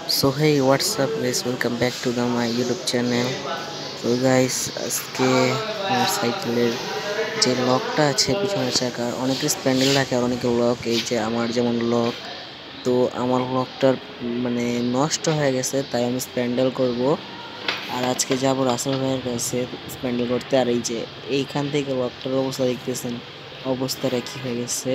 So hey, what's up guys? Welcome back to my YouTube channel. So guys, আজকে আমার সাইকেলের যে লকটা আছে পিছনের চাকার অনেকে স্প্যান্ডেল রাখে আর অনেকে লক, এই যে আমার যেমন লক, তো আমার লকটার মানে নষ্ট হয়ে গেছে, তাই আমি স্প্যান্ডেল করব। আর আজকে যাবো রাসেল ভাইয়ের কাছে স্প্যান্ডেল করতে। আর এই যে এইখান থেকে লকটার অবস্থা দেখতেছেন, অবস্থাটা কি হয়ে গেছে।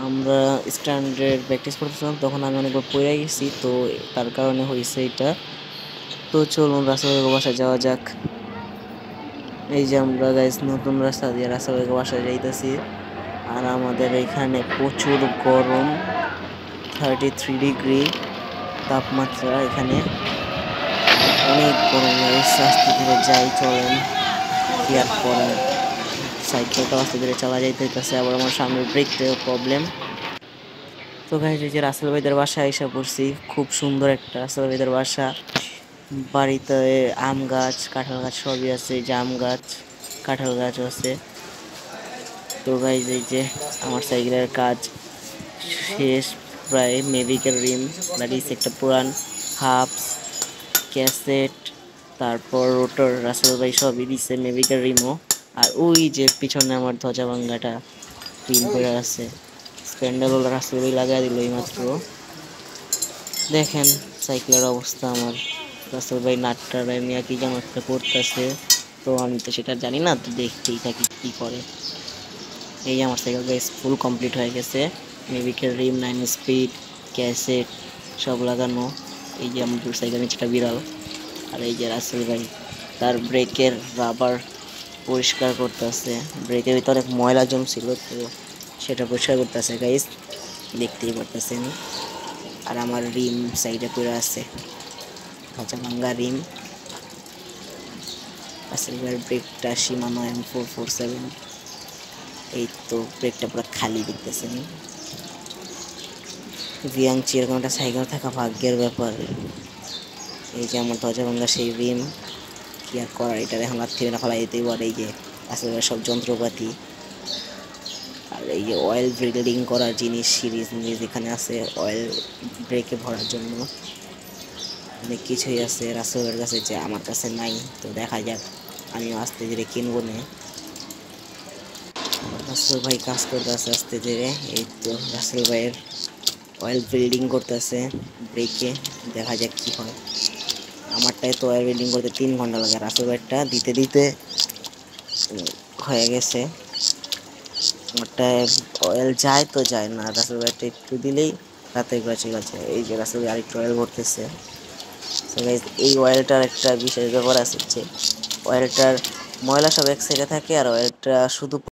আমরা স্ট্যান্ডার্ড প্র্যাকটিস করতেছিলাম, তখন আমি অনেকবার পড়ে গেছি, তো তার কারণে হয়েছে এটা। তো চলুন রাসেলের বাসায় যাওয়া যাক। এই যে আমরা গাইস নতুন রাস্তা দিয়ে রাসেলের বাসায় যাইতেছি। আর আমাদের এখানে প্রচুর গরম, 33 ডিগ্রি তাপমাত্রা এখানে, অনেক গরম গাইস। আস্তে ধীরে যাই, চলেন, কি আর করার। সাইকেলটা আস্তে ধীরে চালা যাইতে হইতেছে, আবার আমার সামনের ব্রেকটাও প্রবলেম। তো গাইস এই যে রাসেল ভাইদের বাসায় এসে পড়ছি, খুব সুন্দর একটা রাসেল ভাইদের বাসা। বাড়িতে আম গাছ, কাঁঠাল গাছ সবই আছে, জাম গাছ, কাঁঠাল গাছ আছে। তো গাইস এই যে আমার সাইকেলের কাজ শেষ প্রায়। মেভিকের রিম লাগিয়েছে, একটা পুরান হাফস, ক্যাসেট, তারপর রোটর রাসেল ভাই সবই দিচ্ছে, মেভিকের রিমও। আর ওই যে পিছনে আমার ধ্বজা ভাঙ্গাটা রিম করে আছে, স্প্যান্ডেল রাসেল ভাই লাগাই দিল এইমাত্র। দেখেন সাইকেলের অবস্থা আমার। রাসেল ভাই নাটটা নিয়ে কি যেন একটা করতেছে, তো আমি তো সেটা জানি না, তো দেখতেই থাকি কি করে। এই আমার সাইকেল গাইস ফুল কমপ্লিট হয়ে গেছে, মেভিকের রিম, 9 স্পিড, ক্যাসেট সব লাগানো। এই যে আমার সাইকেল নিচেটা বিড়াল। আর এই যে রাসেল ভাই তার ব্রেকের রাবার পরিষ্কার করতেছে, ব্রেকের ভিতরে অনেক ময়লা জমছিল, তো সেটা পরিষ্কার করতেছে গাইস, দেখতেই পারতেছেন। আর আমার রিম সাইডে পড়ে আছে, কাঁচা ভাঙ্গা রিম। আসলে ব্রেকটা Shimano M447, এই তো ব্রেকটা পুরো খালি দেখতেছেন। ভিয়াংচি এরকম একটা সাইকেল থাকা ভাগ্যের ব্যাপার। এই যে আমার ধ্বজা ভাঙ্গা সেই রিম, কি আর করার, এটা এখন আর থেকে না ফেলাই দিতেই পারে। এই যে আসলে সব যন্ত্রপাতি, আর এই যে অয়েল ব্রিডিং করার জিনিস, সিরিজ এখানে আছে অয়েল ব্রেকে ভরার জন্য, অনেক কিছুই আছে রাসেলের কাছে, যে আমার কাছে নাই। তো দেখা যাক, আমিও আস্তে ধীরে কিনবো না। রাসেল ভাই কাজ করতেছে আস্তে ধীরে, এই তো রাসেল ভাইয়ের অয়েল বিল্ডিং করতেছে ব্রেকে, দেখা যাক কি হয়। আমারটাই তো অয়েল বিল্ডিং করতে 3 ঘন্টা লাগে, রাসেল ভাইয়েরটা দিতে দিতে হয়ে গেছে। আমারটায় অয়েল যায় তো যায় না, রাসেল ভাইয়েরটা একটু দিলেই রাতে গেছে গেছে। এই যে রাসেল ভাই আরেকটু অয়েল ভরতেছে। এই অয়েলটার একটা বিশেষ ব্যাপার আছে, যে অয়েলটার ময়লা সব এক সাইডে থাকে, আর অয়েলটা শুধু